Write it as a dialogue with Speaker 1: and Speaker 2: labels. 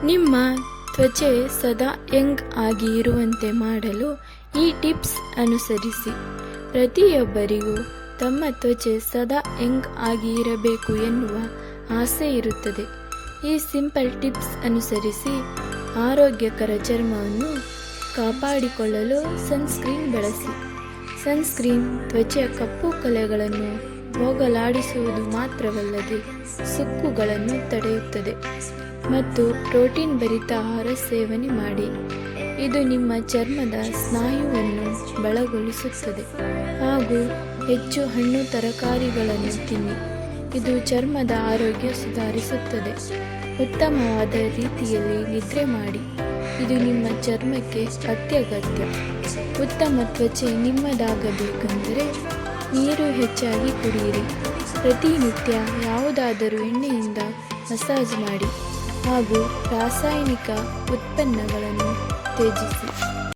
Speaker 1: ನಿಮ್ಮ ತ್ವಚೆ ಸದಾ ಯಂಗ್ ಆಗಿ ಇರುವಂತೆ ಮಾಡಲು ಈ ಟಿಪ್ಸ್ ಅನುಸರಿಸಿ. ಪ್ರತಿಯೊಬ್ಬರಿಗೂ ತಮ್ಮ ತ್ವಚೆ ಸದಾ ಯಂಗ್ ಆಗಿ ಇರಬೇಕು ಎನ್ನುವ ಆಸೆ ಇರುತ್ತದೆ. ಈ ಸಿಂಪಲ್ ಟಿಪ್ಸ್ ಅನುಸರಿಸಿ ಆರೋಗ್ಯಕರ ಚರ್ಮವನ್ನು ಕಾಪಾಡಿಕೊಳ್ಳಲು ಸನ್ಸ್ಕ್ರೀನ್ ಬಳಸಿ. ಸನ್ಸ್ಕ್ರೀನ್ ತ್ವಚೆಯ ಕಪ್ಪು ಕಲೆಗಳನ್ನು ಹೋಗಲಾಡಿಸುವುದು ಮಾತ್ರವಲ್ಲದೆ ಸುಕ್ಕುಗಳನ್ನು ತಡೆಯುತ್ತದೆ ಮತ್ತು ಪ್ರೋಟೀನ್ ಭರಿತ ಆಹಾರ ಸೇವನೆ ಮಾಡಿ. ಇದು ನಿಮ್ಮ ಚರ್ಮದ ಸ್ನಾಯುವನ್ನು ಬಲಗೊಳಿಸುತ್ತದೆ ಹಾಗೂ ಹೆಚ್ಚು ಹಣ್ಣು ತರಕಾರಿಗಳನ್ನು ತಿನ್ನಿ. ಇದು ಚರ್ಮದ ಆರೋಗ್ಯ ಸುಧಾರಿಸುತ್ತದೆ. ಉತ್ತಮವಾದ ರೀತಿಯಲ್ಲಿ ನಿದ್ರೆ ಮಾಡಿ. ಇದು ನಿಮ್ಮ ಚರ್ಮಕ್ಕೆ ಅತ್ಯಗತ್ಯ. ಉತ್ತಮ ತ್ವಚೆ ನಿಮ್ಮದಾಗಬೇಕೆಂದರೆ ನೀರು ಹೆಚ್ಚಾಗಿ ಕುಡಿಯಿರಿ. ಪ್ರತಿನಿತ್ಯ ಯಾವುದಾದರೂ ಎಣ್ಣೆಯಿಂದ ಮಸಾಜ್ ಮಾಡಿ ಹಾಗೂ ರಾಸಾಯನಿಕ ಉತ್ಪನ್ನಗಳನ್ನು ತ್ಯಜಿಸಿ.